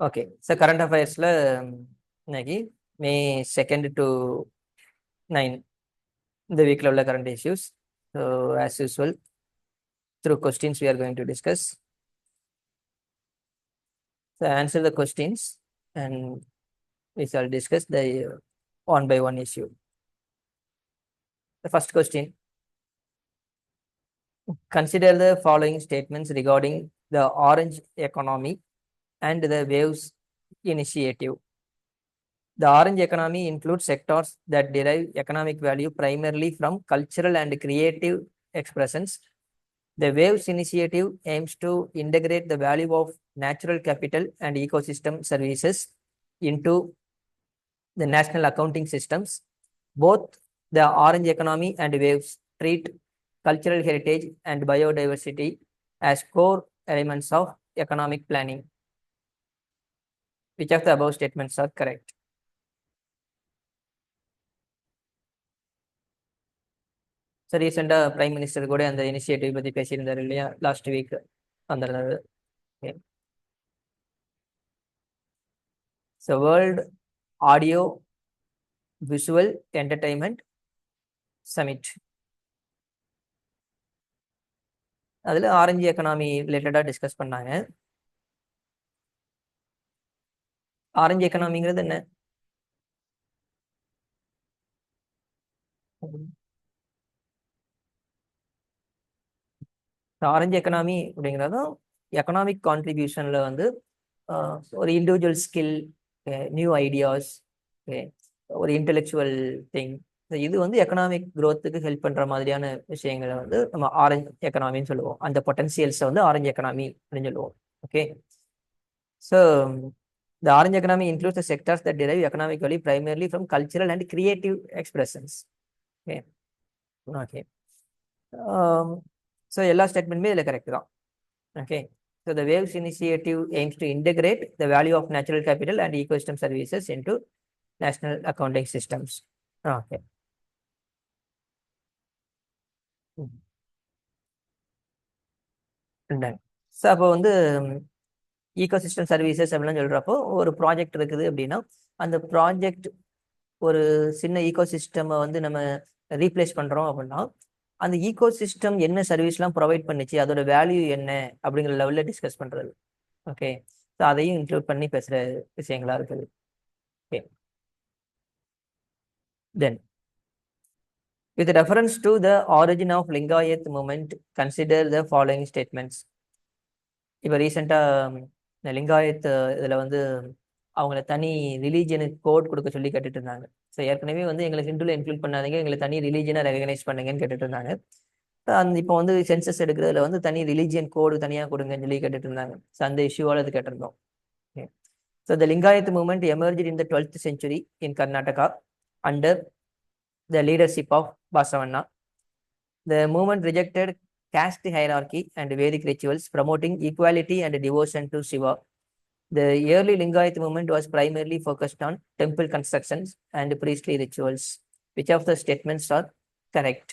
Okay sir, current அஃபேர்ஸில் இன்னைக்கு மே 2 to 9 இந்த வீக்கில் உள்ள current issues. So as usual through questions we are going to discuss. So answer the questions and we shall discuss the one by one issue. The first question: consider the following statements regarding the orange economy and the waves initiative. The orange economy includes sectors that derive economic value primarily from cultural and creative expressions. The waves initiative aims to integrate the value of natural capital and ecosystem services into the national accounting systems. Both the orange economy and waves treat cultural heritage and biodiversity as core elements of economic planning. Which of the above statements are correct? Sir, ரீசெண்டாக prime minister கூட அந்த initiative பற்றி பேசியிருந்தார் இல்லையா, last week வந்திருந்தாரு. So world audio visual entertainment submit, அதில் orange economy ரிலேட்டடாக discuss பண்ணாங்க. ஆரஞ்சு எக்கனாமிங்கிறது என்ன? ஆரஞ்சு எக்கனாமி அப்படிங்கிறதும் எக்கனாமிக் கான்ட்ரிபியூஷனில் வந்து ஒரு இண்டிவிஜுவல் ஸ்கில், நியூ ஐடியாஸ், ஒரு இன்டெலெக்சுவல் திங், இது வந்து எக்கனாமிக் க்ரோத்துக்கு ஹெல்ப் பண்ணுற மாதிரியான விஷயங்களை வந்து நம்ம ஆரஞ்சு எக்கனாமின்னு சொல்லுவோம். அந்த பொட்டன்சியல்ஸை வந்து ஆரஞ்சு எக்கனாமி அப்படின்னு சொல்லுவோம். Okay, so the orange economy includes the sectors that derive economic value primarily from cultural and creative expressions. Okay. Okay. So எல்லா ஸ்டேட்மெண்ட்டுமே இதில் கரெக்ட் தான். Okay, so the waves initiative aims to integrate the value of natural capital and ecosystem services into national accounting systems. Okay. So அப்போ வந்து ecosystem services அப்படிலாம் சொல்கிறப்போ ஒரு project இருக்குது அப்படின்னா அந்த ப்ராஜெக்ட் ஒரு சின்ன ஈகோசிஸ்டமை வந்து நம்ம ரீப்ளேஸ் பண்ணுறோம் அப்படின்னா அந்த ஈகோசிஸ்டம் என்ன சர்வீஸ்லாம் ப்ரொவைட் பண்ணிச்சு, அதோட வேல்யூ என்ன அப்படிங்கிற லெவலில் டிஸ்கஸ் பண்ணுறது. ஓகே, ஸோ அதையும் இன்க்ளூட் பண்ணி பேசுகிற விஷயங்களா இருக்குது. Okay, then with reference to the origin of Lingayat movement, consider the following statements. இப்போ ரீசெண்டாக இந்த லிங்காயத் இதில் வந்து அவங்கள தனி ரிலீஜனுக்கு கோட் கொடுக்க சொல்லி கேட்டுட்டு இருந்தாங்க. ஸோ ஏற்கனவே வந்து எங்களை ஹிந்துவில் இன்க்ளூட் பண்ணாதீங்க, எங்களை தனி ரிலீஜனை ரெகனைஸ் பண்ணுங்கன்னு கேட்டுட்டு இருந்தாங்க. அந்த இப்போ வந்து சென்சஸ் எடுக்கிறதுல வந்து தனி ரிலீஜியன் கோடு தனியாக கொடுங்கன்னு சொல்லி கேட்டுட்டு இருந்தாங்க. ஸோ அந்த இஷ்யூவால் அது கேட்டிருந்தோம். So the Lingayat movement emerged in the 12th century in Karnataka under the leadership of Basavanna. The movement rejected caste hierarchy and Vedic rituals, promoting equality and devotion to Shiva. The early Lingayat movement was primarily focused on temple constructions and priestly rituals. Which of the statements are correct?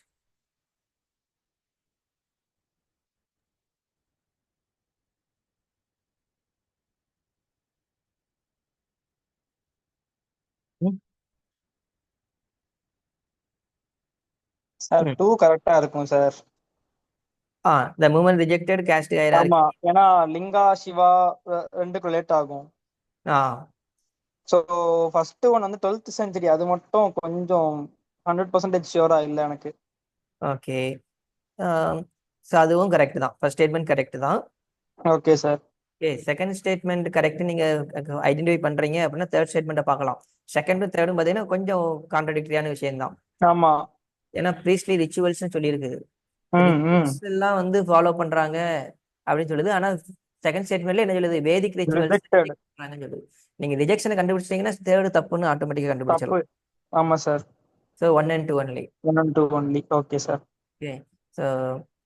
Sir 2 கரெக்டா இருக்கும் sir. The movement rejected caste hierarchy. ஆமா, ஏன்னா லிங்கா சிவா ரெண்டுக்கு relate ஆகும். So first one வந்து 12th century, அது மட்டும் கொஞ்சம் 100% ஷியூரா இல்லை எனக்கு. ஓகே, ஸோ அதுவும் கரெக்ட் தான். ஃபர்ஸ்ட் ஸ்டேட்மெண்ட் கரெக்ட் தான். Okay sir. Okay, second statement correct நீங்கள் ஐடென்டிஃபை பண்ணுறீங்க அப்படின்னா தேர்ட் ஸ்டேட்மெண்ட்டை பார்க்கலாம். செகண்டும் தேர்டும் பார்த்தீங்கன்னா கொஞ்சம் கான்ட்ரடிக்டரியான விஷயம் தான். ஆமா, ஏன்னா ப்ரீஸ்ட்லி ரிச்சுவல்ஸ்னு சொல்லியிருக்குது, ம் எல்லாம் வந்து ஃபாலோ பண்றாங்க அப்படின்னு சொல்லுது. ஆனா செகண்ட் ஸ்டேட்மெண்ட்ல என்ன சொல்லுது, வேதிக் ரிச்சுவல்ஸ் ரிஜெக்டட் சொல்லுது. நீங்க ரிஜெக்ஷனை கண்டுபிடிச்சிட்டீங்கன்னா தேர்டு தப்புன்னு ஆட்டோமேட்டிக்கா தப்பு. கண்டுபிடிச்சிடலாம். ஆமா sir. So 1 and 2 only. 1 and 2 only. Okay sir. Okay, so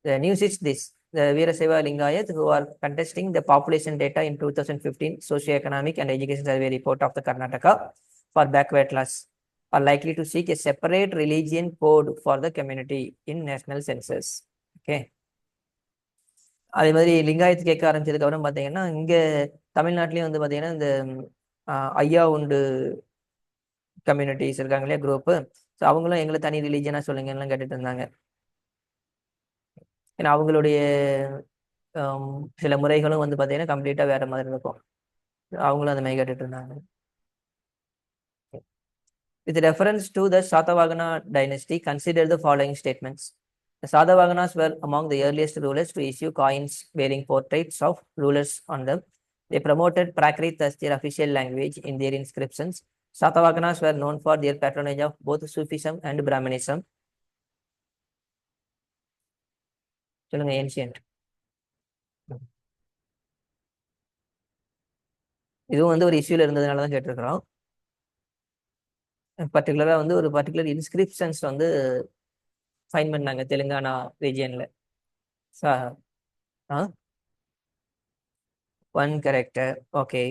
the news is this: the Veerasaiva Lingayat who are contesting the population data in 2015 socio-economic and education survey report of the Karnataka for backward class are likely to seek a separate religion code for the community in national census. Okay, அதே மாதிரி லிங்காயத்து கேட்க ஆரம்பிச்சதுக்கு அப்புறம் பார்த்தீங்கன்னா இங்க தமிழ்நாட்டிலயும் வந்து பார்த்தீங்கன்னா இந்த ஐயா உண்டு கம்யூனிட்டிஸ் இருக்காங்க இல்லையா குரூப்பு. ஸோ அவங்களும் எங்களை தனி ரிலீஜனா சொல்லுங்கலாம் கேட்டுட்டு இருந்தாங்க. ஏன்னா அவங்களுடைய சில முறைகளும் வந்து பார்த்தீங்கன்னா கம்ப்ளீட்டா வேற மாதிரி இருக்கும். அவங்களும் அந்த மாதிரி கேட்டுட்டு இருந்தாங்க. With reference to the Satavahana dynasty, consider the following statements. The Satavahanas were among the earliest rulers to issue coins bearing portraits of rulers on them. They promoted Prakrit as their official language in their inscriptions. Satavahanas were known for their patronage of both Sufism and Brahmanism. சொல்லுங்க ancient. இதுவும் வந்து ஒரு இஷ்யூல இருந்ததுனால தான் கேட்டிருக்கிறோம். பர்டிகுலரா வந்து ஒரு பர்டிகுலர் இன்ஸ்கிரிப்ஷன்ஸ் வந்து ஃபைன் பண்ணாங்க தெலுங்கானா ரீஜியன்ல. One correct. ஓகே.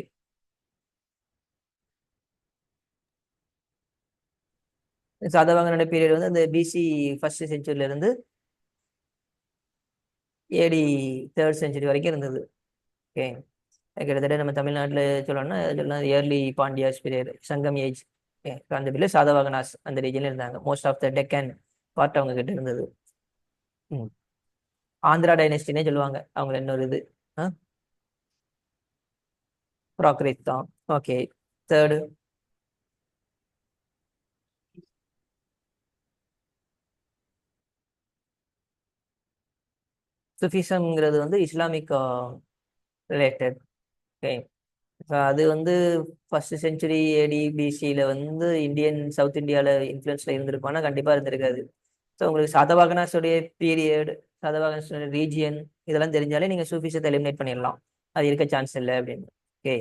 சாதவாகனோட பீரியட் வந்து அந்த பிசி ஃபர்ஸ்ட் செஞ்சுரியில இருந்து ஏடி தேர்ட் செஞ்சுரி வரைக்கும் இருந்தது. ஓகே. கிட்டத்தட்ட நம்ம தமிழ்நாட்டில் சொல்லணும்னா சொல்லலாம் early Pandyas period, Sangam age. அந்த பீரியட் சாதவாகனாஸ் அந்த ரீஜன்ல இருந்தாங்க. Most of the Deccan part அவங்க கிட்ட இருந்தது. ஆந்திரா டைனஸ்டினே சொல்லுவாங்க அவங்க. இன்னொரு இது ப்ராக்ரித் தான். ஓகே. தேர்டு சுஃபிசம்ங்கிறது வந்து இஸ்லாமிக் ரிலேட்டட். ஓகே. அது வந்து ஃபர்ஸ்ட் செஞ்சுரி ஏடி பிசியில் வந்து இந்தியன் சவுத் இந்தியாவில் இன்ஃப்ளூயன்ஸில் இருந்திருப்பானா கண்டிப்பாக இருந்திருக்காது. ஸோ உங்களுக்கு சாதவாகனாஸுடைய பீரியட், சாதவாகனாஸுடைய ரீஜியன் இதெல்லாம் தெரிஞ்சாலே நீங்கள் சூஃபிசத்தை எலிமினேட் பண்ணிடலாம். அது இருக்க சான்ஸ் இல்லை அப்படின்னு. ஓகே.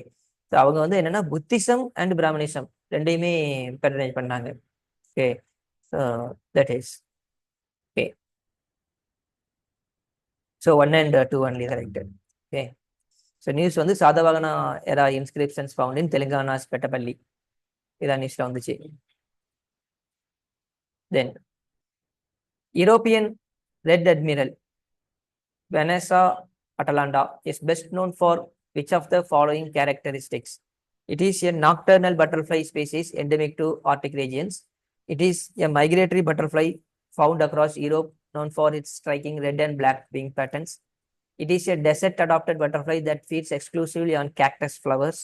ஸோ அவங்க வந்து என்னென்னா புத்திசம் அண்ட் பிராமணிசம் ரெண்டையுமே பேட்ரனைஸ் பண்ணாங்க. Okay. So that is okay. So 1 and 2 only correct. Okay. So news வந்து சாதவாகனா எரா இன்ஸ்கிரிப்ஷன்ஸ் ஃபவுண்ட் இன் தெலுங்கானாஸ் பெட்டப்பள்ளி இதான் நியூஸ்ல வந்துச்சு. Then European red admiral Vanessa Atalanta is best known for which of the following characteristics? It is a nocturnal butterfly species endemic to Arctic regions. It is a migratory butterfly found across Europe, known for its striking red and black wing patterns. It is a desert adapted butterfly that feeds exclusively on cactus flowers.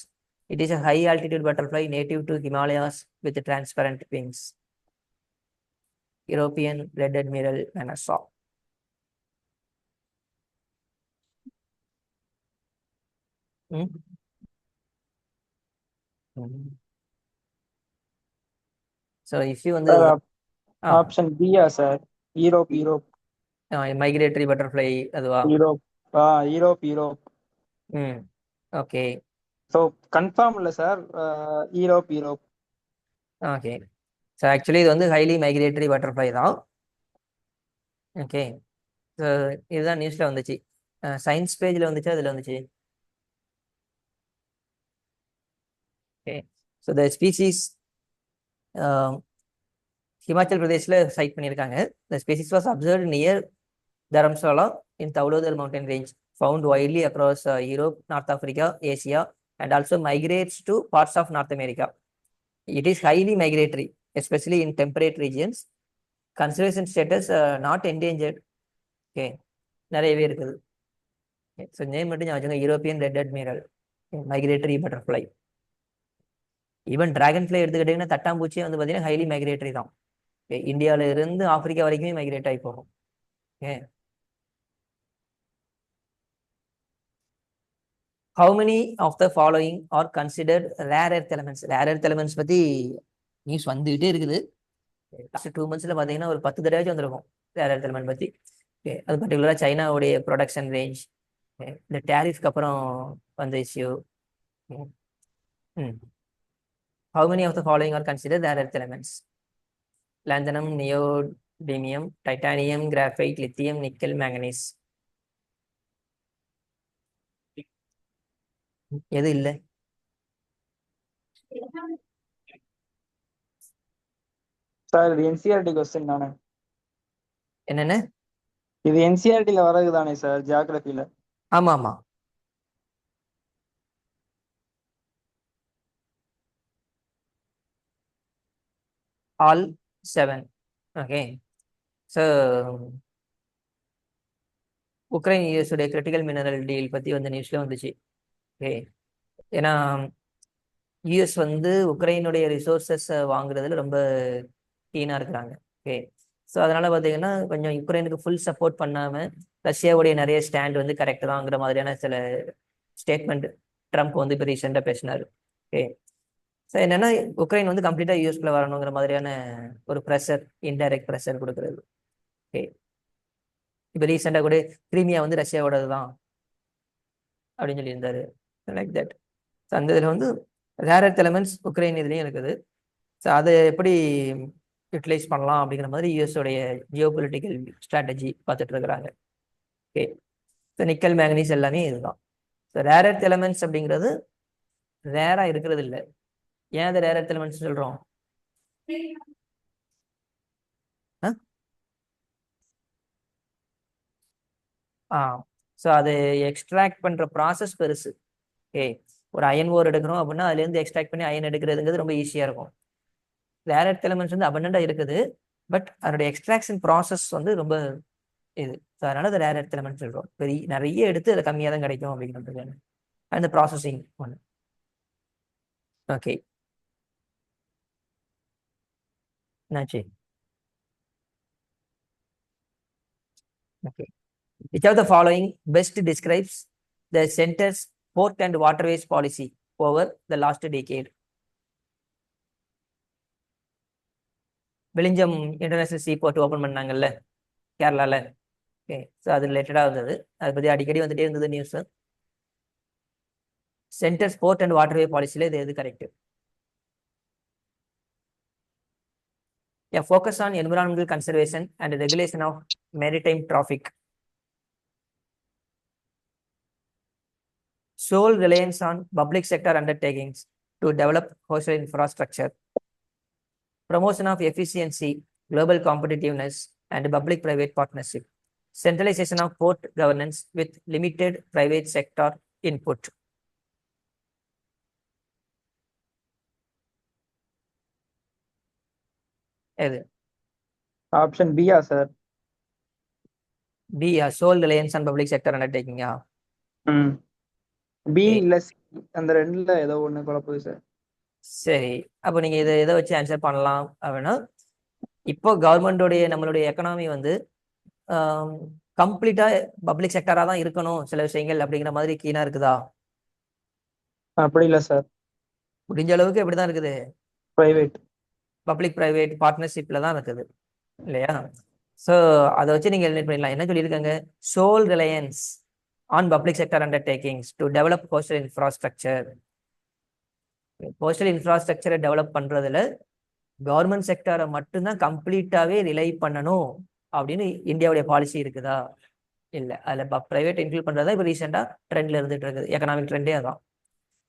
It is a high altitude butterfly native to Himalayas with transparent wings. European red admiral Vanessa. So if you வந்து option பியா sir, Europe. Migratory butterfly அதுவா? Europe. Europe. Okay. So confirm இல்லை sir, Europe. Okay. So actually இது வந்து highly migratory butterfly தான். Okay. So இதுதான் நியூஸ்ல வந்துச்சு. சயின்ஸ் பேஜ்ல வந்துச்சு, அதில் வந்துச்சு. Okay. So the species Himachal பிரதேஷ்ல சைட் பண்ணியிருக்காங்க. The species was observed near Dharamshala in Dhauladhar mountain range, found widely across Europe, North Africa, Asia, and also migrates to parts of North America. It is highly migratory, especially in temperate regions. Conservation status not endangered. Okay. நிறையவே இருக்குது. So name மட்டும் ஞாபகம், European red admiral migratory butterfly. Even dragon fly எடுத்துக்கிட்டிங்கன்னா தட்டாம்பூச்சியே வந்து பார்த்தீங்கன்னா highly migratory தான். இந்தியாவில இருந்து ஆப்பிரிக்கா வரைக்குமே மைக்ரேட் ஆகி போகும். Okay. How many of the following are considered rare earth elements? Rare earth elements பத்தி நியூஸ் வந்துகிட்டே இருக்குது. லாஸ்ட் 2 monthsல பார்த்தீங்கன்னா ஒரு 10 தடவையாச்சும் வந்திருக்கும் ரேர் எர்த் எலமெண்ட் பத்தி. அது பர்டிகுலரா சைனாவுடைய ப்ரொடக்ஷன் ரேஞ்ச், இந்த டேரிஃப்க்கு அப்புறம் வந்த issue. How many of the following are considered rare earth elements? Lanthanum, neodymium, titanium, graphite, lithium, nickel, manganese. எது இல்லை? சார் இது என்சிஆர்டி क्वेश्चन தானே? என்னென்ன? இது என்சிஆர்டில வரது தானே சார், ஜியோகிராஃபில? ஆமா ஆமா, all 7. Okay. So Ukraine US உடைய கிரிட்டிக்கல் மினரல் டீல் பத்தி வந்து நியூஸ்ல வந்துச்சு. ஓகே. ஏன்னா யூஎஸ் வந்து உக்ரைனுடைய ரிசோர்சஸ் வாங்குறதுல ரொம்ப கீனா இருக்கிறாங்க. ஓகே. ஸோ அதனால பார்த்தீங்கன்னா கொஞ்சம் யுக்ரைனுக்கு ஃபுல் சப்போர்ட் பண்ணாம ரஷ்யாவுடைய நிறைய ஸ்டாண்ட் வந்து கரெக்ட் தாங்கிற மாதிரியான சில ஸ்டேட்மெண்ட் ட்ரம்ப் வந்து இப்போ ரீசெண்டாக பேசினார். ஓகே. ஸோ என்னன்னா உக்ரைன் வந்து கம்ப்ளீட்டா யூஎஸ்குள்ள வரணுங்கிற மாதிரியான ஒரு ப்ரெஷர், இன்டைரக்ட் ப்ரெஷர் கொடுக்கறது. ஓகே. இப்போ ரீசெண்டாக கூட கிரீமியா வந்து ரஷ்யாவோடது தான் அப்படின்னு சொல்லியிருந்தாரு. Like that. ஸோ அந்த இதில் வந்து ரேர் எர்த் எலமெண்ட்ஸ் உக்ரைன் இதுலேயும் இருக்குது. ஸோ அதை எப்படி யூட்டிலைஸ் பண்ணலாம் அப்படிங்கிற மாதிரி யூஎஸோடைய ஜியோ பொலிட்டிக்கல் ஸ்ட்ராட்டஜி பார்த்துட்டு இருக்கிறாங்க. ஓகே. ஸோ நிக்கல் மேங்கனீஸ் எல்லாமே இதுதான். ஸோ ரேர் எர்த் எலமெண்ட்ஸ் அப்படிங்கிறது ரேராக இருக்கிறது இல்லை. ஏன் அதை ரேர் எர்த் எலமெண்ட்ஸ் சொல்கிறோம்? ஸோ அது எக்ஸ்ட்ராக்ட் பண்ணுற ப்ராசஸ் பெருசு. ஓகே. ஒரு அயன் ஓர் எடுக்கிறோம் அப்படின்னா அதுலேருந்து எக்ஸ்ட்ராக்ட் பண்ணி அயன் எடுக்கிறதுங்கிறது ரொம்ப ஈஸியாக இருக்கும். ரேர் எர்த் எலமெண்ட்ஸ் வந்து அபண்டண்டாக இருக்குது, பட் அதோட எக்ஸ்ட்ராக்ஷன் ப்ராசஸ் வந்து ரொம்ப இது. ஸோ அதனால அதை ரேர் எர்த் எலமெண்ட்ஸ் சொல்கிறோம். பெரிய நிறைய எடுத்து அதை கம்மியாக தான் கிடைக்கும் அப்படிங்கிறது அந்த ப்ராசஸிங் ஒன்று. ஓகே. என்னாச்சு? Okay. Which of the following best describes the center's port and waterways policy over the last decade? Vizhinjam international sea port open பண்ணாங்கல்ல கேரளாவில். ஓகே. ஸோ அது ரிலேட்டடாக இருந்தது. அதை பற்றி அடிக்கடி வந்துட்டே இருந்தது news. Centre port and waterway பாலிசியில் இது எது correct? A focus on environmental conservation and regulation of maritime traffic. Sole reliance on public sector undertakings to develop coastal infrastructure. Promotion of efficiency, global competitiveness, and public-private partnership. Centralization of port governance with limited private sector input. எது? Option பியா sir? B, sole reliance on public sector அண்டர்டேக்கிங்கா? B இல்ல C, அந்த ரெண்டுல ஏதோ ஒண்ணு குழப்பது sir. சரி, அப்போ நீங்க இதை எதை வச்சு ஆன்சர் பண்ணலாம் அப்படின்னா, இப்போ கவர்மெண்டோடைய நம்மளுடைய எக்கனாமி வந்து கம்ப்ளீட்டா பப்ளிக் செக்டரா தான் இருக்கணும் சில விஷயங்கள் அப்படிங்கிற மாதிரி கீனா இருக்குதா? அப்படி இல்ல சார், முடிஞ்ச அளவுக்கு எப்படிதான் இருக்குது, பிரைவேட், பப்ளிக் பிரைவேட் பார்ட்னர்ஷிப்ல தான் இருக்குது இல்லையா? ஸோ அதை வச்சு நீங்க எலிமினேட் பண்ணிடலாம். என்ன சொல்லியிருக்காங்க? Sole reliance on public sector undertakings to develop coastal infrastructure. Coastal இன்ஃப்ராஸ்ட்ரக்சரை டெவலப் பண்றதுல கவர்மெண்ட் செக்டரை மட்டும்தான் கம்ப்ளீட்டாவே ரிலை பண்ணணும் அப்படின்னு இந்தியாவுடைய பாலிசி இருக்குதா? இல்லை. அதில் பிரைவேட் இன்க்ளூட் பண்றதா இப்போ ரீசெண்டாக ட்ரெண்ட்ல இருந்துட்டு இருக்குது. எக்கனாமிக் ட்ரெண்டே அதான்.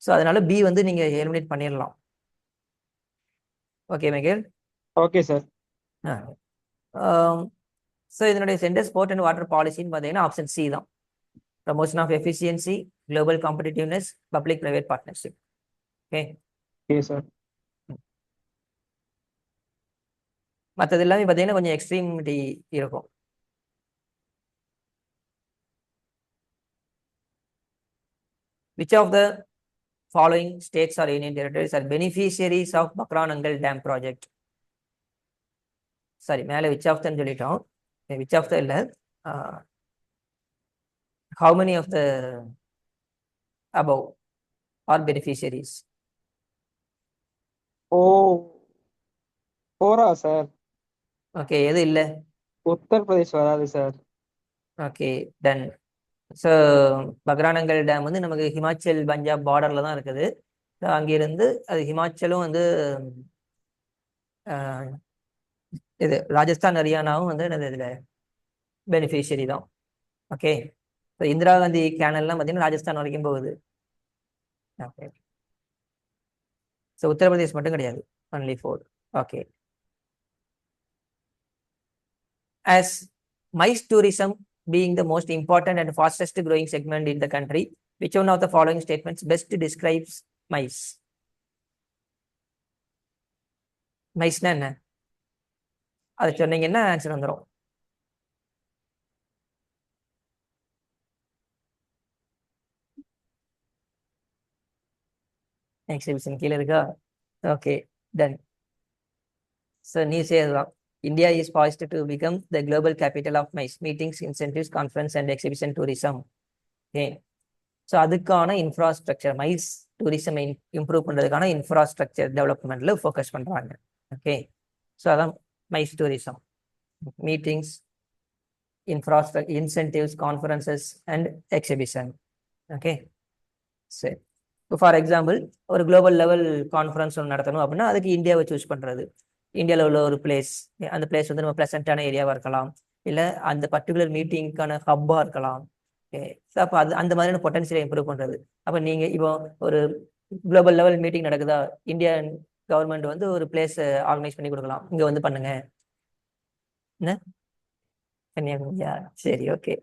ஸோ அதனால பி வந்து நீங்க எலிமினேட் பண்ணிடலாம். Okay Michael? Okay sir. So இதனுடைய சென்டர் ஸ்போர்ட் அண்ட் வாட்டர் பாலிசின்னு பார்த்தீங்கன்னா ஆப்ஷன் சி தான். Promotion of efficiency, global competitiveness, public private partnership. Okay. Okay sir. மற்றது எல்லாமே பார்த்தீங்கன்னா கொஞ்சம் எக்ஸ்ட்ரீமிட்டி இருக்கும். Which of the following states or union territories are beneficiaries of Bakranangal Dam project? Sorry, மேலே which of them சொல்லிட்டோம். which of the இல்லை, how many of the above are beneficiaries? ஓ, Bora sir? Okay. எது இல்லை? உத்தரப்பிரதேஷ் வராது sir. Okay, done. So Bhakra Nangal dam வந்து நமக்கு ஹிமாச்சல் பஞ்சாப் பார்டர்ல தான் இருக்குது. அங்கிருந்து அது ஹிமாச்சலும் வந்து இது ராஜஸ்தான் ஹரியானாவும் வந்து இதில் பெனிஃபிஷியரி தான். ஓகே. ஸோ இந்திரா காந்தி கேனல்லாம் பார்த்தீங்கன்னா ராஜஸ்தான் வரைக்கும் போகுது. ஓகே. ஸோ உத்தரப்பிரதேஷ் மட்டும் கிடையாது, only 4. Okay. As MICE tourism being the most important and fastest growing segment in the country, which one of the following statements best describes mice? மைஸ்னா என்ன? அதை சொன்னீங்கன்னா ஆன்சர் வந்துடும். எக்ஸிபிஷன் கீழே இருக்கா? Okay, done. ஸோ நியூஸே அதுதான். India is poised to become the global capital of MICE, meetings, incentives, conference and exhibition tourism. Okay. So அதுக்கான infrastructure, MICE tourism improve பண்ணுறதுக்கான infrastructure டெவலப்மெண்ட்டில் ஃபோக்கஸ் பண்ணுறாங்க. ஓகே, ஸோ அதான் MICE tourism. Meetings, infrastructure, incentives, conferences and exhibition. Okay, சரி. இப்போ for example ஒரு global level conference ஒன்று நடத்தணும் அப்படின்னா அதுக்கு இந்தியாவை சூஸ் பண்ணுறது. இந்தியாவில் உள்ள ஒரு பிளேஸ், அந்த பிளேஸ் வந்து நம்ம ப்ளசண்ட்டான ஏரியாவாக இருக்கலாம், இல்லை அந்த பர்டிகுலர் மீட்டிங்க்கான ஹப்பாக இருக்கலாம். ஓகே, ஸோ அப்போ அது அந்த மாதிரியான பொட்டன்ஷியலை இம்ப்ரூவ் பண்ணுறது. அப்போ நீங்கள் இப்போ ஒரு குளோபல் லெவல் மீட்டிங் நடக்குதா, இந்தியன் கவர்மெண்ட் வந்து ஒரு பிளேஸ் ஆர்கனைஸ் பண்ணி கொடுக்கலாம், இங்கே வந்து பண்ணுங்க. என்ன கன்னியாகுமரியா? சரி, ஓகே.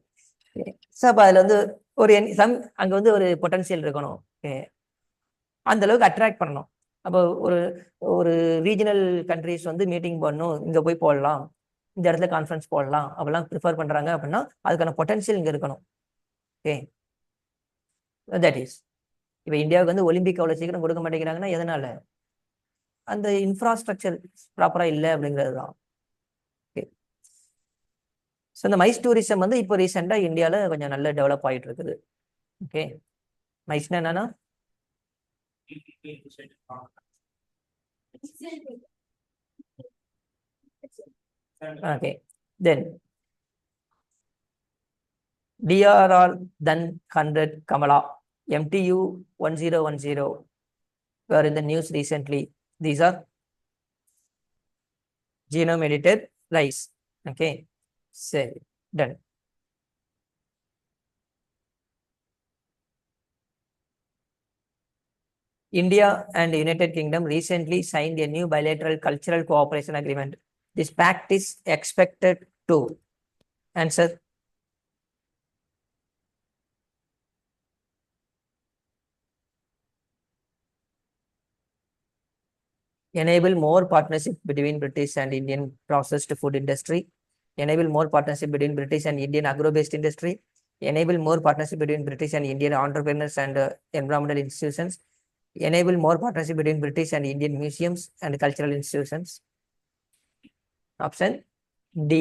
ஸோ அப்போ அதில் வந்து ஒரு அங்கே வந்து ஒரு பொட்டன்ஷியல் இருக்கணும். ஓகே, அந்த அளவுக்கு அட்ராக்ட் பண்ணணும். அப்போ ஒரு ஒரு ரீஜனல் கண்ட்ரிஸ் வந்து மீட்டிங் பண்ணணும், இங்கே போய் போடலாம், இந்த இடத்துல கான்ஃபரன்ஸ் போடலாம் அப்படிலாம் ப்ரிஃபர் பண்ணுறாங்க அப்படின்னா அதுக்கான பொட்டன்ஷியல் இங்கே இருக்கணும். Okay, that is. இப்போ இந்தியாவுக்கு வந்து ஒலிம்பிக் அவ்வளோ சீக்கிரம் கொடுக்க மாட்டேங்கிறாங்கன்னா எதனால? அந்த இன்ஃப்ராஸ்ட்ரக்சர் ப்ராப்பராக இல்லை அப்படிங்கிறது தான். ஓகே, ஸோ இந்த மைஸ் டூரிசம் வந்து இப்போ ரீசெண்டாக இந்தியாவில் கொஞ்சம் நல்ல டெவலப் ஆகிட்டு இருக்குது. ஓகே, மைஸ்னா என்னன்னா okay, then DRR then 100 Kamala MTU 1010 were in the news recently. These are genome edited rice. Okay, so done. India and United Kingdom recently signed a new bilateral cultural cooperation agreement. This pact is expected to answer enable more partnership between British and Indian processed food industry, enable more partnership between British and Indian agro-based industry, enable more partnership between British and Indian entrepreneurs and environmental institutions, enable more partnership between British and Indian museums and cultural institutions. Option D,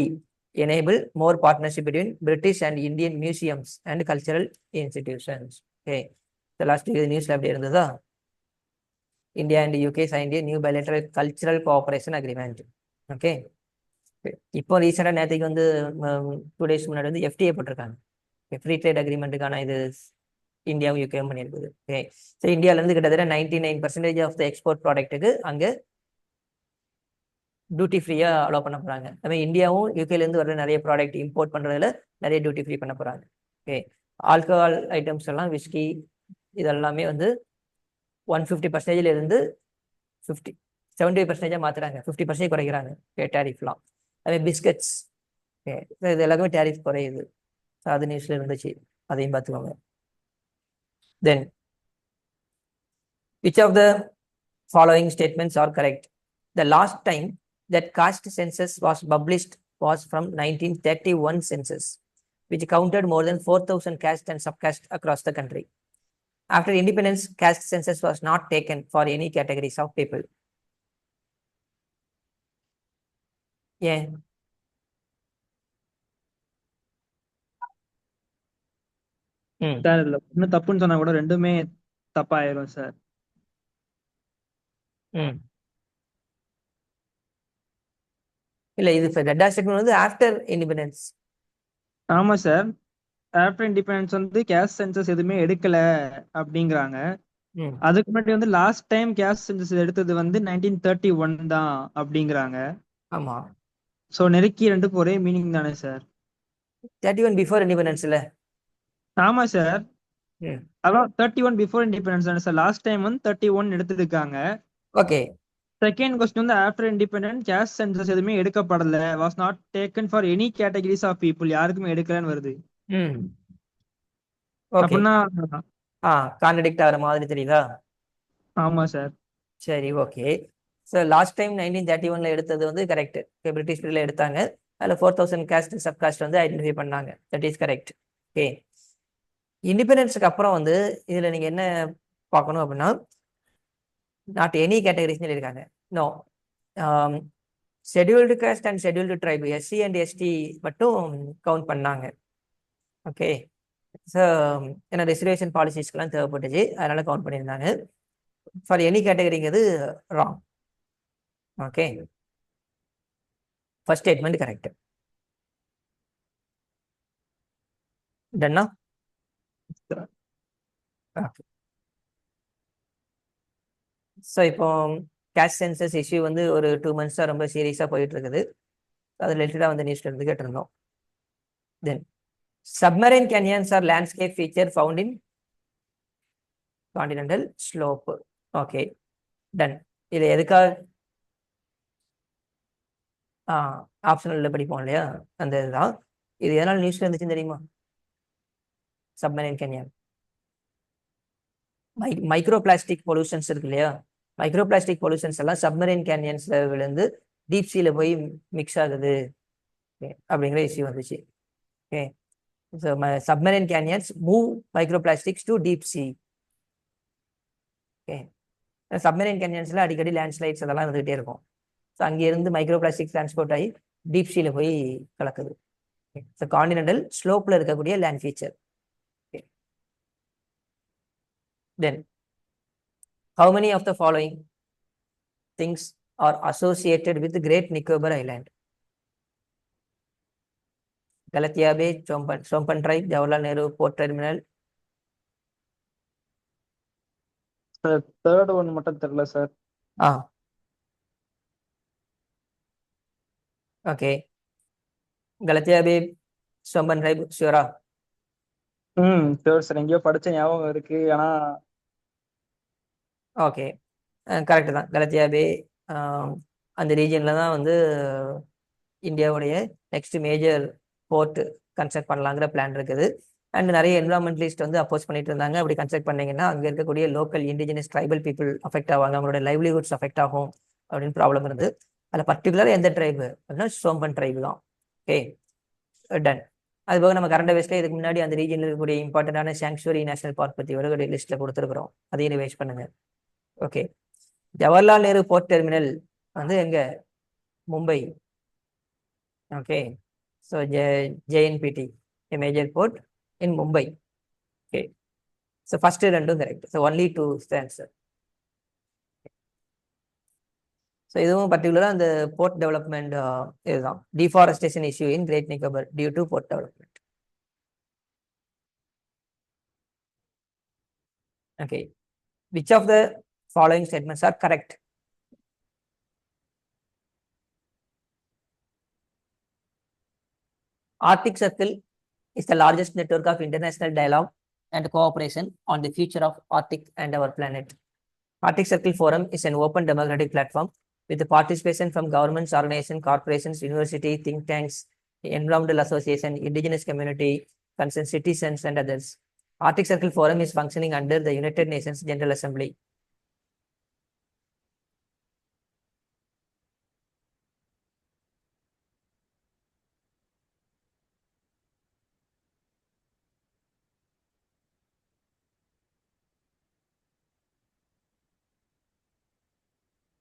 enable more partnership between British and Indian museums and cultural institutions. Okay, the last news அப்படி இருந்ததா? India and UK signed a new bilateral cultural cooperation agreement. Okay, இப்போ ரீசெண்டாக நேற்றுக்கு வந்து 2 days முன்னாடி வந்து FTA போட்டிருக்காங்க. Free trade அக்ரிமெண்ட்டுக்கான இது இந்தியாவும் யூகேவும் பண்ணியிருக்குது. ஓகே, ஸோ இந்தியாவிலேருந்து கிட்டத்தட்ட 99% ஆஃப் த எக்ஸ்போர்ட் ப்ராடக்ட்டுக்கு அங்கே டியூட்டி ஃப்ரீயாக அலோவ் பண்ண போகிறாங்க. அதுமாதிரி இந்தியாவும் யூகேலேருந்து வர நிறைய ப்ராடக்ட் இம்போர்ட் பண்ணுறதுல நிறைய டியூட்டி ஃப்ரீ பண்ண போகிறாங்க. ஓகே, ஆல்கஹால் ஐட்டம்ஸ் எல்லாம் விஸ்கி இதெல்லாமே வந்து 150% இருந்து 75% மாற்றுறாங்க, 50% குறைக்கிறாங்க டேரிஃப்லாம். அதே பிஸ்கட்ஸ், ஓகே, இது எல்லாமே டேரிஃப் குறையுது. ஸோ அது நியூஸில் இருந்துச்சு, அதையும் பார்த்துக்கோங்க. Then, which of the following statements are correct? The last time that caste census was published was from 1931 census, which counted more than 4,000 caste and subcaste across the country. After independence, caste census was not taken for any categories of people. Yeah. Sir இதுல ஒண்ணு தப்புன்னு சொன்னா கூட ரெண்டுமே தப்பாயிரும் sir. இல்ல, இது ரெண்டாவது statement வந்து ஆஃப்டர் இண்டிபெண்டன்ஸ். ஆமா சார், ஆஃப்டர் இண்டிபெண்டன்ஸ் வந்து கேஸ்ட் சென்சஸ் எதுவுமே எடுக்கல அப்படிங்கிறாங்க. அதுக்கு முன்னாடி வந்து லாஸ்ட் டைம் கேஸ்ட் சென்சஸ் எடுத்தது வந்து 1931 தான் அப்படிங்கிறாங்க. ஆமா, சோ நெருக்கி ரெண்டுக்கும் ஒரே மீனிங் தானே சார்? 31 பிஃபோர் இண்டிபெண்டன்ஸ் இல்ல? ஆமா சார், அதான் 31 பிஃபோர் இண்டிபெண்டன்ஸ் தானே சார். லாஸ்ட் டைம் வந்து 31 எடுத்துருக்காங்க. ஓகே, செகண்ட் கொஸ்டின் வந்து ஆஃப்டர் இண்டிபெண்டன்ட் கேஸ்ட் சென்சஸ் எதுவுமே எடுக்கப்படல, was not taken for any categories of people, யாருக்குமே எடுக்கலன்னு வருது. ம் ஓகே. அப்படின்னா கான்ட்ரடிக்ட் ஆகிற மாதிரி தெரியுதா? ஆமா சார். சரி, ஓகே. ஸோ லாஸ்ட் டைம் 1931 எடுத்தது வந்து கரெக்ட். பிரிட்டிஷ் பீரியட்ல எடுத்தாங்க. அதில் 4000 கேஸ்ட் சப்காஸ்ட் வந்து ஐடென்டிஃபை பண்ணாங்க. That is correct. ஓகே. இண்டிபெண்டன்ஸுக்கு அப்புறம் வந்து இதில் நீங்கள் என்ன பார்க்கணும் அப்படின்னா, நாட் எனி கேட்டகரிஸ் சொல்லியிருக்காங்க. No, scheduled caste and scheduled tribe SC and ST மட்டும் கவுண்ட் பண்ணாங்க. ஓகே. ஸோ ஏன்னா ரிசர்வேஷன் பாலிசிஸ்க்கெல்லாம் தேவைப்பட்டுச்சு, அதனால கவுண்ட் பண்ணியிருந்தாங்க. ஃபார் எனி கேட்டகரிங்கிறது wrong. Okay, first statement correct. டன்னா? ஓகே. ஸோ இப்போ கேஸ்ட் சென்சஸ் இஷ்யூ வந்து ஒரு 2 months ரொம்ப சீரியஸாக போயிட்டு இருக்குது. அது ரிலேட்டடாக வந்து நியூஸ்ல இருந்து கேட்டிருந்தோம். Then submarine canyons are landscape feature found in continental slope. Okay, done. இது எதுக்காக ஆப்ஷனலில் படிப்போம் இல்லையா, அந்த இதுதான். இது எதனால் நியூஸ்ல இருந்துச்சுன்னு தெரியுமா? Submarine canyon micro plastic pollutions இருக்கு இல்லையா, மைக்ரோ பிளாஸ்டிக் பொல்யூஷன்ஸ் எல்லாம் சப்மரைன் கேனியன்ஸ்ல விழுந்து டீப் சீல போய் மிக்ஸ் ஆகுது அப்படிங்கிற இஷ்யூ வந்துச்சு. Okay, so submarine canyons move micro plastics to deep sea. Okay, submarine கேனியன்ஸ்ல அடிக்கடி லேண்ட்ஸ்லைட்ஸ் அதெல்லாம் வந்துகிட்டே இருக்கும். ஸோ அங்கேருந்து மைக்ரோ பிளாஸ்டிக் டிரான்ஸ்போர்ட் ஆகி டீப் சீல போய் கலக்குது. ஸோ கான்டினென்டல் ஸ்லோப்ல இருக்கக்கூடிய land feature. Then how many of the following things are associated with the Great Nicobar Island? Galathea Bay, Chompan Tribe, Jawaharlal Nehru Port Terminal. Sir third one மட்டும் தெரியல sir. Okay, Galathea Bay, Chompan Tribe, ஷூரா? Third sir, எங்கேயோ படிச்ச ஞாபகம் இருக்கு, ஆனா okay, correct தான். Galathea Bay அந்த ரீஜனில் தான் வந்து இந்தியாவுடைய நெக்ஸ்ட் மேஜர் போர்ட் கன்ஸ்ட்ரக்ட் பண்ணலாங்கிற பிளான் இருக்குது. அண்ட் நிறைய என்வரான்மெண்டலிஸ்ட் வந்து அப்போஸ் பண்ணிட்டு இருந்தாங்க. அப்படி கன்ஸ்ட்ரக்ட் பண்ணீங்கன்னா அங்கே இருக்கக்கூடிய local indigenous tribal people affect ஆவாங்க, அவங்களோட லைவ்லிஹுட்ஸ் அஃபெக்ட் ஆகும் அப்படின்னு ப்ராப்ளம் இருந்து. அதில் பர்டிகுலர் எந்த ட்ரைபு அப்படின்னா சோம்பன் ட்ரைபு தான். Okay, done. அது போக நம்ம கரண்ட் அஃபேர்ஸ்ல இதுக்கு முன்னாடி அந்த ரீஜனில் இருக்கக்கூடிய இம்பார்ட்டன்டான சாங்சுவரி நேஷனல் பார்க் பற்றி ஒரு லிஸ்ட்டில் கொடுத்துருக்குறோம், அதையும் ரிவைஸ் பண்ணுங்க. Okay, Jawaharlal Nehru port terminal வந்து எங்க? Mumbai. Okay, so JNPT, a major port in Mumbai. Okay, so first ரெண்டும் correct. So only 2 answer. So இதுவும் பர்டிகுலராக அந்த போர்ட் டெவலப்மெண்ட் இதுதான், deforestation issue in great Nicobar due to port development. Okay, which of the following statements are correct? Arctic Circle is the largest network of international dialogue and cooperation on the future of Arctic and our planet. Arctic Circle Forum is an open democratic platform with the participation from governments, organizations, corporations, university, think tanks, environmental association, indigenous community, concerned citizens, and others. Arctic Circle Forum is functioning under the United Nations General Assembly.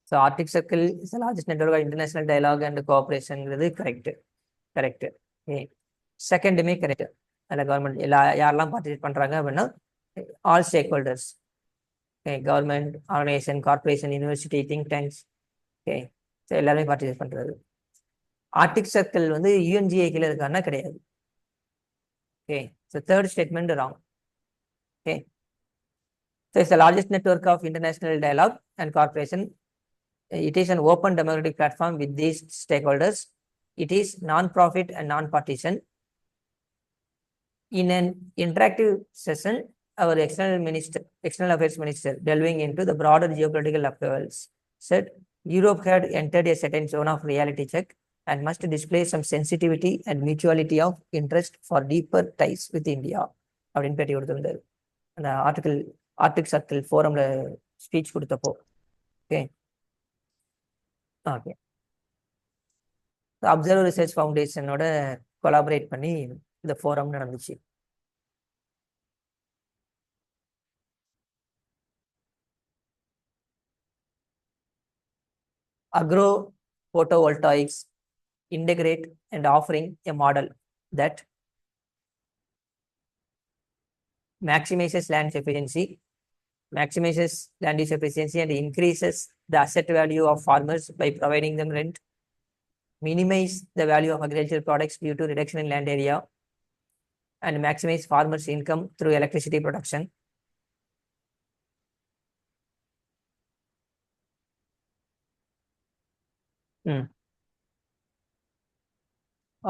So Arctic Circle is the largest network of international dialogue and cooperation. Correct. Correct. Okay. Second me correct. அதில் government யாரெல்லாம் participate பண்ணுறாங்க அப்படின்னா all stakeholders. Okay, government, organisation, corporation, university, think tanks. Okay, so எல்லாருமே participate பண்ணுறது. Arctic circle வந்து UNGA கீழே இருக்காருன்னா கிடையாது. Okay, so third statement wrong. Okay, so it's the largest network of international dialogue and corporation. It is an open democratic platform with these stakeholders. It is non-profit and non-partisan. In an interactive session, our external affairs minister, delving into the broader geopolitical upheavals, said Europe had entered a certain zone of reality check and must display some sensitivity and mutuality of interest for deeper ties with India அப்படின்னு பேட்டி கொடுத்திருந்தாரு அந்த Arctic circle ஃபோரம்ல speech கொடுத்தப்போ. Okay okay observer research ஃபவுண்டேஷனோட collaborate பண்ணி இந்த forum நடந்துச்சு. Agro photovoltaics integrate and offering a model that maximizes land efficiency, maximizes land use efficiency and increases the asset value of farmers by providing them rent, minimize the value of agricultural products due to reduction in land area, and maximize farmers' income through electricity production.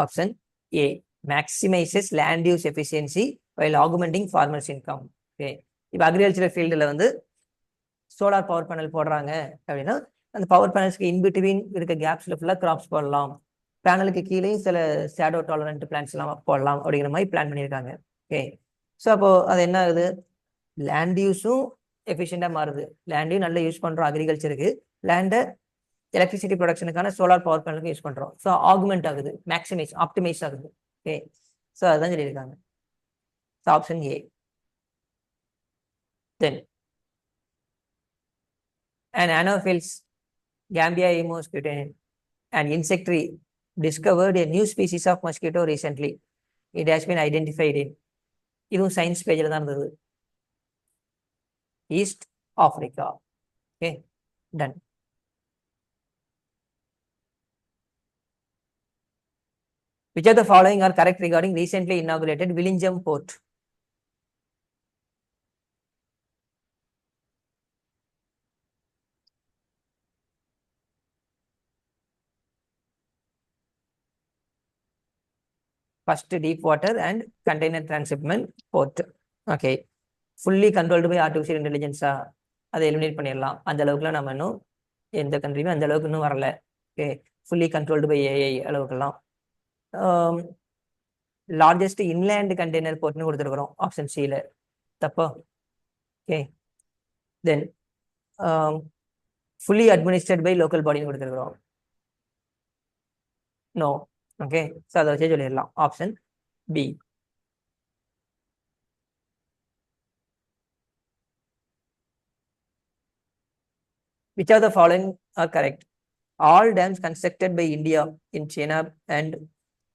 Option A maximizes land use efficiency while augmenting farmers' income. Okay. இப்போ agricultural ஃபீல்டில் வந்து solar power panel போடுறாங்க அப்படின்னா அந்த power பேனல்ஸ்க்கு in between இருக்க கேப்ஸில் ஃபுல்லாக graphs போடலாம், பேனலுக்கு கீழேயும் சில ஷேடோ டாலரண்ட் பிளான்ஸ் எல்லாம் போடலாம் அப்படிங்கிற மாதிரி பிளான் பண்ணியிருக்காங்க. ஓகே, ஸோ அப்போது அது என்ன ஆகுது, லேண்ட் யூஸும் எஃபிஷியண்டாக மாறுது, லேண்டையும் நல்லா யூஸ் பண்ணுறோம் அக்ரிகல்ச்சருக்கு, லேண்டை எலக்ட்ரிசிட்டி ப்ரொடக்ஷனுக்கான சோலார் பவர் பேனலுக்கு யூஸ் பண்ணுறோம். ஸோ ஆகுமெண்ட் ஆகுது, மேக்ஸிமைஸ் ஆப்டிமைஸ் ஆகுது. ஓகே, ஸோ அதுதான் சொல்லியிருக்காங்க. So option A. Then an Anopheles Gambia mosquitoen, an insect tree, discovered a new species of mosquito recently. It has been identified in இதுவும் science பேஜில் தான் இருந்தது, east Africa. Okay, done. Which of the following are correct regarding recently inaugurated Vizhinjam Port? First, deep water and container transshipment port. Okay, fully controlled by artificial intelligence. அதை eliminate பண்ணிடலாம். அந்த அளவுக்குலாம் நம்ம இன்னும் எந்த கண்ட்ரியுமே அந்த அளவுக்கு இன்னும் வரல. Okay, fully controlled by AI அளவுக்குலாம். லார்ஜஸ்ட் இன்லேண்ட் கண்டெய்னர் போர்ட்னு கொடுத்துருக்குறோம் ஆப்ஷன் சியில், தப்பா? Okay, then fully administrate by local பாடின்னு கொடுத்துருக்குறோம். நோ. ஓகே, ஸோ அதை வச்சே சொல்லிடலாம், option B. Which of the following are correct? All dams constructed by India in Chenab and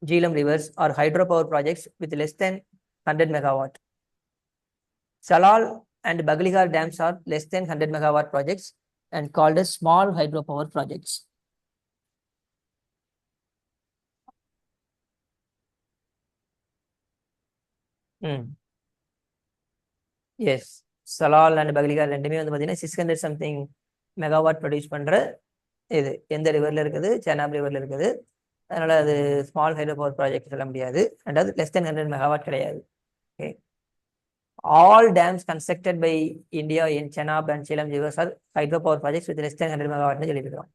Jhelum rivers are hydropower projects with less than 100 megawatt. Salal and Bagalighar dams are less than 100 megawatt projects and called as small hydropower projects. Yes, Salal and Baglihar ரெண்டுமே வந்து பார்த்தீங்கன்னா 600 something megawatt produce பண்ணுற இது எந்த ரிவரில் இருக்குது, செனாப் ரிவரில் இருக்குது. அதனால் அது ஸ்மால் ஹைட்ரோ பவர் ப்ராஜெக்ட் சொல்ல முடியாது, ரெண்டாவது லெஸ் தென் 100 மெகாவாட் கிடையாது. Okay, all dams constructed by India in Chenab and Jhelum rivers are hydro power projects with less than 100 மெகாவாட்னு சொல்லியிருக்கிறோம்.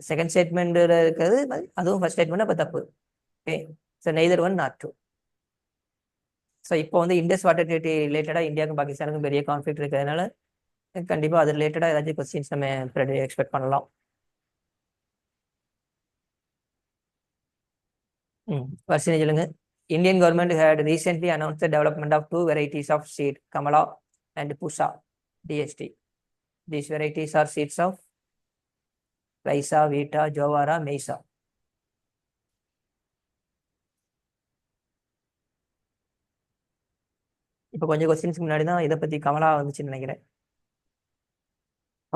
செகண்ட் ஸ்டேட்மெண்ட்டில் இருக்கிறது அதுவும் ஃபர்ஸ்ட் ஸ்டேட்மெண்ட் அப்போ தப்பு. Okay, so neither one not two. So இப்போ வந்து இண்டஸ் வாட்டர் ட்ரீட்டி ரிலேட்டடாக இந்தியாவுக்கும் பாகிஸ்தானுக்கும் பெரிய கான்ஃப்ளிக்ட் இருக்கிறதுனால கண்டிப்பாக அது ரிலேட்டடாக ஏதாச்சும் கொஸ்டின்ஸ் நம்ம எக்ஸ்பெக்ட் பண்ணலாம். வரிசை சொல்லுங்க. Indian government had recently announced the development of 2 varieties of seed, Kamala and Pusa DST. These varieties are seeds of Raisa, Vita, Jowara, Mesa. இப்போ கொஞ்சம் கொஸ்டின்ஸ்க்கு முன்னாடி தான் இதை பற்றி கமலா வந்துச்சுன்னு நினைக்கிறேன்.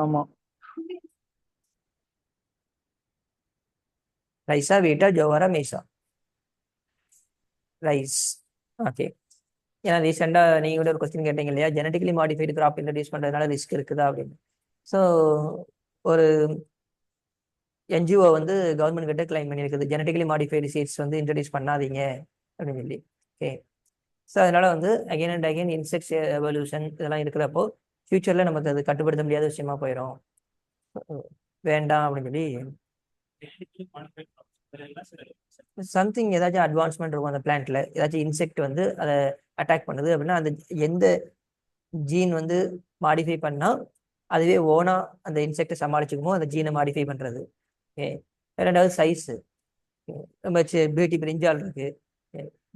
ஆமாம், ரைஸா, வீட்டா, ஜோவாரா, மேசா. ரைஸ். ஓகே, ஏன்னா ரீசெண்டாக நீங்கள் கூட ஒரு கொஸ்டின் கேட்டீங்க இல்லையா, ஜெனட்டிக்கலி மாடிஃபைடு கிராப் இன்ட்ரடியூஸ் பண்ணுறதுனால ரிஸ்க் இருக்குதா அப்படின்னு. ஸோ ஒரு என்ஜிஓ வந்து கவர்மெண்ட் கிட்ட கிளைம் பண்ணியிருக்குது, ஜெனட்டிக்கலி மாடிஃபைடு சீட்ஸ் வந்து இன்ட்ரடியூஸ் பண்ணாதீங்க அப்படின்னு சொல்லி. ஓகே, ஸோ அதனால் வந்து again and again insects evolution இதெல்லாம் இருக்கிறப்போ ஃபியூச்சரில் நமக்கு அது கட்டுப்படுத்த முடியாத விஷயமா போயிடும். வேண்டாம் அப்படின்னு சொல்லி சம்திங் ஏதாச்சும் அட்வான்ஸ்மெண்ட் இருக்கும் அந்த பிளான்ட்ல, ஏதாச்சும் இன்செக்ட் வந்து அதை அட்டாக் பண்ணுது அப்படின்னா அந்த எந்த ஜீன் வந்து மாடிஃபை பண்ணா அதுவே ஓனா அந்த இன்செக்டை சமாளிச்சுக்குமோ அந்த ஜீனை மாடிஃபை பண்றது. ஓகே. ரெண்டாவது சைஸ். நம்ம பியூட்டி பிரிஞ்சால் இருக்கு,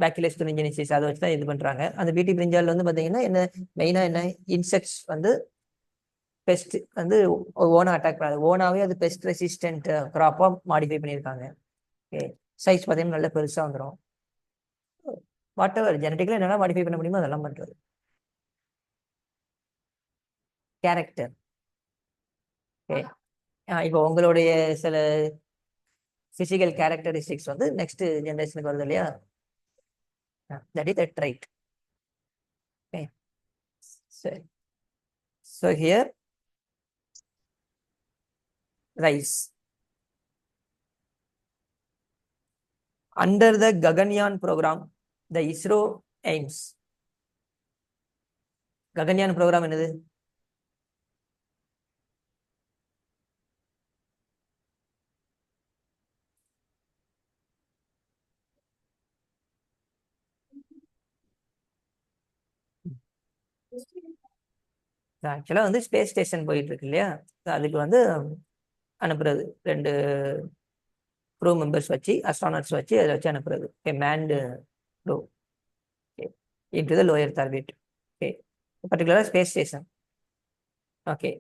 பேக்கிலஸ் துரிஞ்சனிசிஸ், அதை வச்சு தான் இது பண்றாங்க. அந்த பியூட்டி பிரிஞ்சால் வந்து பாத்தீங்கன்னா என்ன மெயினா என்ன இன்செக்ட்ஸ் வந்து பெஸ்ட் வந்து ஓனா அட்டாக் பண்ணாது, ஓனாவே அது பெஸ்ட் ரெசிஸ்டன்ட் கிராப்பா மாடிஃபை பண்ணியிருக்காங்க. ஓகே. சைஸ் பார்த்தீங்கன்னா நல்ல பெருசா வந்துடும். வாட் எவர் ஜெனட்டிக்கலா என்னென்ன மாடிஃபை பண்ண முடியுமோ அதெல்லாம் பண்றது. கேரக்டர். ஓகே. இப்போ உங்களுடைய சில பிசிக்கல் கேரக்டரிஸ்டிக்ஸ் வந்து நெக்ஸ்ட் ஜெனரேஷனுக்கு வருது இல்லையா, that is that right. Okay. சரி. So here rise. Under the Gaganyaan program, the ISRO aims. Gaganyaan program என்னது? ஆக்சுவலா வந்து ஸ்பேஸ் ஸ்டேஷன் போயிட்டு இருக்கு இல்லையா, அதுக்கு வந்து அனுப்புறது 2 க்ரூ மெம்பர்ஸ் வச்சு, அஸ்ட்ரானட்ஸ் வச்சு அதை வச்சு அனுப்புறது. Okay. Manned crew into the lower orbit. Okay. பர்டிகுலரா ஸ்பேஸ் ஸ்டேஷன். ஓகே.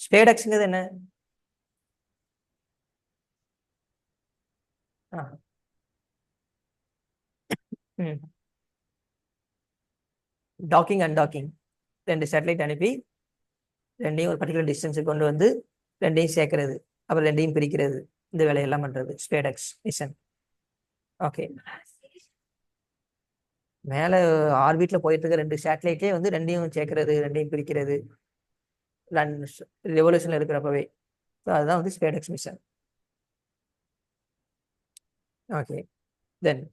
ஸ்பேடெக்ஸ்ங்கிறது என்ன? டாக்கிங் அன்டாக்கிங், 2 சேட்டலைட் அனுப்பி ரெண்டையும் ஒரு பர்டிகுலர் டிஸ்டன்ஸுக்கு கொண்டு வந்து ரெண்டையும் சேர்க்கறது, அப்புறம் ரெண்டையும் பிரிக்கிறது, இந்த வேலையெல்லாம் பண்றது ஸ்பேடெக்ஸ் மிஷன். ஓகே. மேலே ஆர்பிட்ல போயிட்டு இருக்க 2 சேட்டலைட்டே வந்து ரெண்டையும் சேர்க்கறது, ரெண்டையும் பிரிக்கிறது ரெவல்யூஷன்ல இருக்கிறப்பவே. அதுதான் வந்து SpaDeX mission. Okay. Then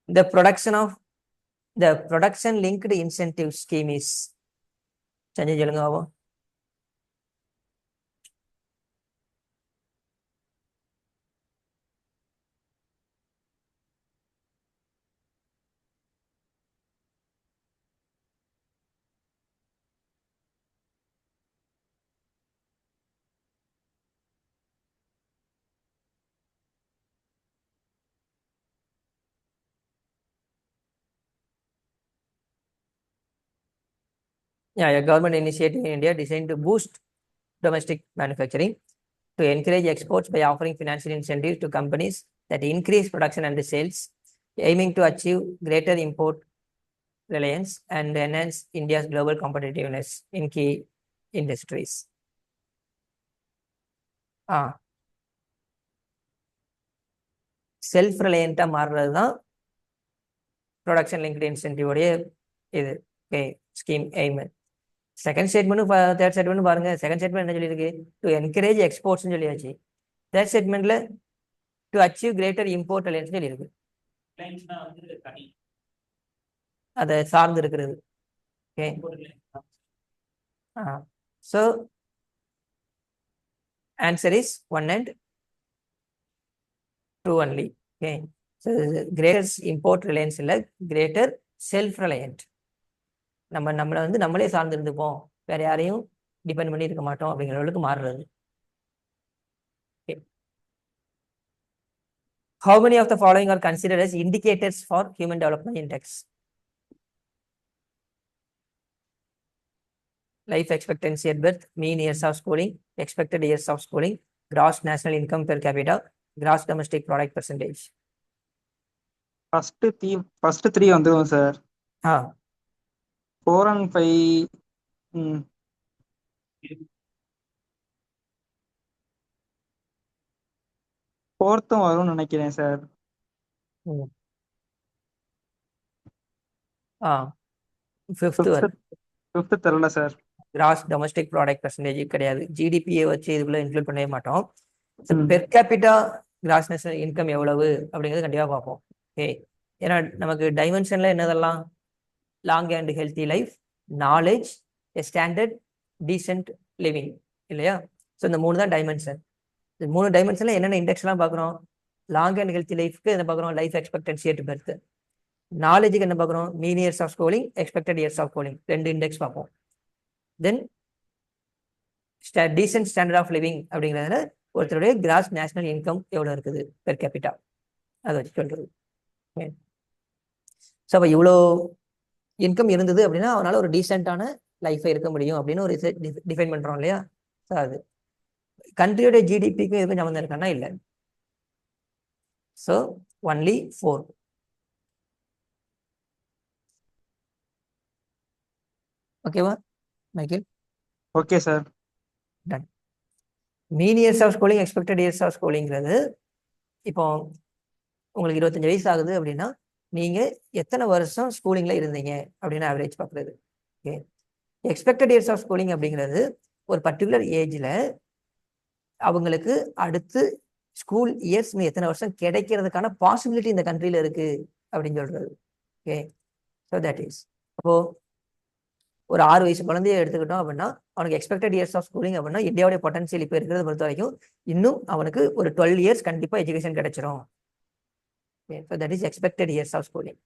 the production linked incentive scheme is Sanjay சொல்லுங்க ஆவோ. Yeah, a government initiative in India designed to boost domestic manufacturing, to encourage exports by offering financial incentives to companies that increase production and sales, aiming to achieve greater import reliance and enhance India's global competitiveness in key industries. Self ரிலையண்டா மாறுறது தான் production linked incentive உடைய இது scheme aim. Second statement third statement பாருங்க. Second statement என்ன சொல்லியிருக்கு? To encourage எக்ஸ்போர்ட்ஸ்னு சொல்லியாச்சு. தேர்ட் ஸ்டேட்மெண்ட்ல to achieve greater import reliance சொல்லியிருக்கு, அதை சார்ந்து இருக்கிறது. Okay. So answer is 1 and 2 only. Okay. So greater import reliance இல்லை, கிரேட்டர் செல்ஃப் ரிலையன்ட். நம்மளை வந்து நம்மளே சார்ந்து இருந்துப்போம், வேற யாரையும் டிபெண்ட் பண்ணி இருக்க மாட்டோம் அப்படிங்கிறவங்களுக்கு மாறுறது. How many of the following are considered as indicators for Human Development Index? Life expectancy at birth, mean years of schooling, expected years of schooling, gross national income per capita, gross domestic product percentage. First 3 வந்துரும் sir. 4 and 5 4th வரும்னு நினைக்கிறேன் சார். Fifth தெரியல sir. Gross domestic product percentage கிடையாது, ஜிடிபியை வச்சு இதுக்குள்ள include பண்ணவே மாட்டோம். Per capita gross national income எவ்வளவு அப்படிங்கிறது கண்டிப்பாக பார்ப்போம். ஓகே. ஏன்னா நமக்கு டைமென்ஷன்ல என்னதெல்லாம்? Long and healthy life, knowledge, standard decent living, இல்லையா? ஸோ இந்த 3 தான் டைமென்ஷன். இந்த 3 டைமென்ஷன்ல என்னென்ன இண்டெக்ஸ்லாம் பார்க்குறோம்? லாங் அண்ட் ஹெல்த்தி லைஃப்க்கு என்ன பார்க்குறோம்? Life expectancy at birth. நாலேஜுக்கு என்ன பார்க்குறோம்? Mean years of schooling, expected years of schooling, 2 index பார்ப்போம். Then decent standard of living அப்படிங்கிறதுல ஒருத்தருடைய கிராஸ் நேஷனல் இன்கம் எவ்வளோ இருக்குது பெர் கேபிட்டா, அதை வச்சு சொல்றது. ஸோ அப்போ இவ்வளோ இன்கம் இருந்தது அப்படின்னா அவனால் ஒரு டீசெண்டான லைஃபை இருக்க முடியும் அப்படின்னு ஒரு டிஃபைன் பண்ணுறோம் இல்லையா? ஸோ அது கண்ட்ரியோட ஜிடிபிக்கும் இதுக்கும் சம்மந்தம் இருக்கான்னா இல்லை. So only 4. ஓகேவா Michael? Okay sir. Done. Mean years of schooling, expected years of ஸ்கூலிங்கிறது இப்போ உங்களுக்கு 25 வயசு ஆகுது அப்படின்னா நீங்கள் எத்தனை வருஷம் ஸ்கூலிங்கில் இருந்தீங்க அப்படின்னு ஆவரேஜ் பார்க்குறது. Okay. Expected years of schooling அப்படிங்கிறது ஒரு பர்டிகுலர் ஏஜில் அவங்களுக்கு அடுத்து ஸ்கூல் இயர்ஸ் எத்தனை வருஷம் கிடைக்கிறதுக்கான பாசிபிலிட்டி இந்த கண்ட்ரியில் இருக்குது அப்படின்னு சொல்கிறது. ஓகே. ஸோ தட் இஸ் அப்போது ஒரு 6 வயசு குழந்தைய எடுத்துக்கிட்டோம் அப்படின்னா அவனுக்கு எக்ஸ்பெக்டட் இயர்ஸ் ஆஃப் ஸ்கூலிங் அப்படின்னா இந்தியாவுடைய பொட்டன்சியல் இப்போ இருக்கிறத பொறுத்த வரைக்கும் இன்னும் அவனுக்கு ஒரு 12 இயர்ஸ் கண்டிப்பாக எஜுகேஷன் கிடைச்சிரும். So that is expected years of schooling.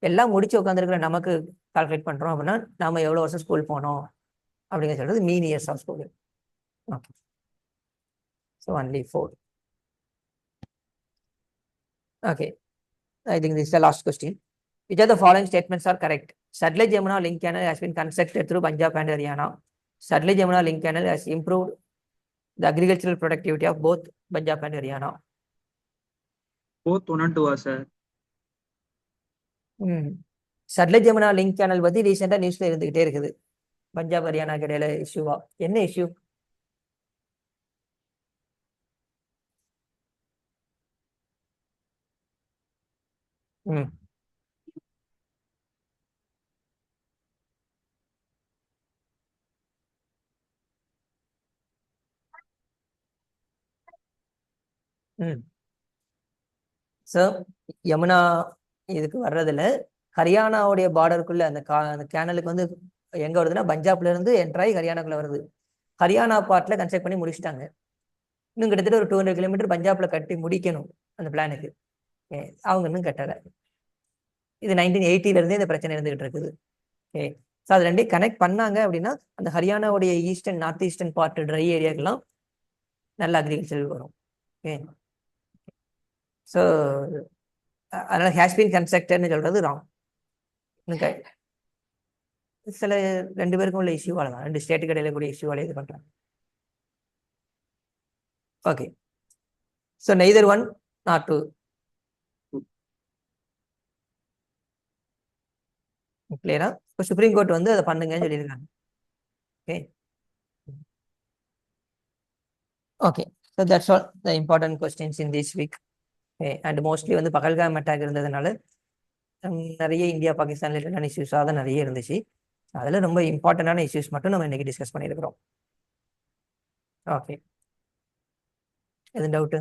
எல்லாம் முடிச்சு உட்காந்துருக்கிற நமக்கு கால்குலேட் பண்ணுறோம் அப்படின்னா நம்ம எவ்வளோ வருஷம் ஸ்கூல் போனோம் அப்படிங்கிற சொல்றது mean years of schooling. Okay. So only 4. Okay. I think this is the last question. Which of the following statements are correct? Sutlej Yamuna link canal has been constructed through Punjab and Haryana. Sutlej Yamuna link canal has improved the agricultural productivity of both Punjab and Haryana. Both 1 and 2 sir. Sutlej Yamuna link channel பத்தி ரீசெண்டா நியூஸ்ல இருந்துகிட்டே இருக்குது. பஞ்சாப் ஹரியானா இடையில இஷ்யூவா? என்ன issue? So Yamuna இதுக்கு வர்றதுல ஹரியானாவுடைய பார்டருக்குள்ள அந்த கேனலுக்கு வந்து எங்க வருதுன்னா பஞ்சாப்ல இருந்து என்ட்ராய் ஹரியானாக்குள்ள வருது. ஹரியானா பார்ட்ல கன்ஸ்ட்ரக்ட் பண்ணி முடிச்சிட்டாங்க. இன்னும் கிட்டத்தட்ட ஒரு 200 கிலோமீட்டர் பஞ்சாப்ல கட்டி முடிக்கணும் அந்த பிளானுக்கு. அவங்க இன்னும் கட்டலை. இது 1980ல இருந்தே இந்த பிரச்சனை இருந்துகிட்டு இருக்குது. ஓகே. ஸோ அது ரெண்டையும் கனெக்ட் பண்ணாங்க அப்படின்னா அந்த ஹரியானாவுடைய eastern north eastern part dry ஏரியாக்கெல்லாம் நல்ல அக்ரிகல்ச்சர் வரும். ஓகே. ஸோ அதனால ஹேஸ்பின் கன்ஸ்ட்ரக்டர்னு சொல்றது ராங். சில 2 பேருக்கும் உள்ள இஷ்யூவால தான், 2 ஸ்டேட்டுக்கு இடையில கூடிய இஷ்யூவால இது பண்றாங்க. ஓகே. So neither 1 nor 2. கிளியரா? இப்போ சுப்ரீம் கோர்ட் வந்து அதை பண்ணுங்கன்னு சொல்லியிருக்காங்க. Okay. Okay. So that's all the important questions in this week. And mostly வந்து பகல்காம் அட்டாக் இருந்ததுனால நிறைய இந்தியா பாகிஸ்தான் ரிலேட்டடான இஷ்யூஸாக தான் நிறைய இருந்துச்சு. அதில் ரொம்ப இம்பார்ட்டண்டான இஷ்யூஸ் மட்டும் நம்ம இன்னைக்கு டிஸ்கஸ் பண்ணியிருக்கிறோம். ஓகே. எதுவும் டவுட்டு?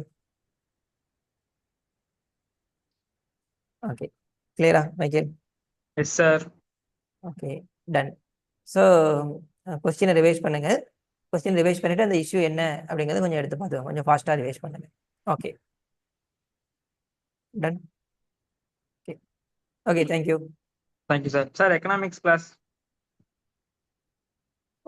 ஓகே. கிளியரா Michael? Yes sir. Okay. Done. So கொஸ்டினை ரிவைஸ் பண்ணுங்க. கொஸ்டின் ரிவைஸ் பண்ணிட்டு அந்த இஷ்யூ என்ன அப்படிங்கிறத கொஞ்சம் எடுத்து பார்த்துக்கோங்க. கொஞ்சம் ஃபாஸ்ட்டாக ரிவைஸ் பண்ணுங்க. Okay. Done. Okay. Okay. Thank you. Thank you sir. Sir economics class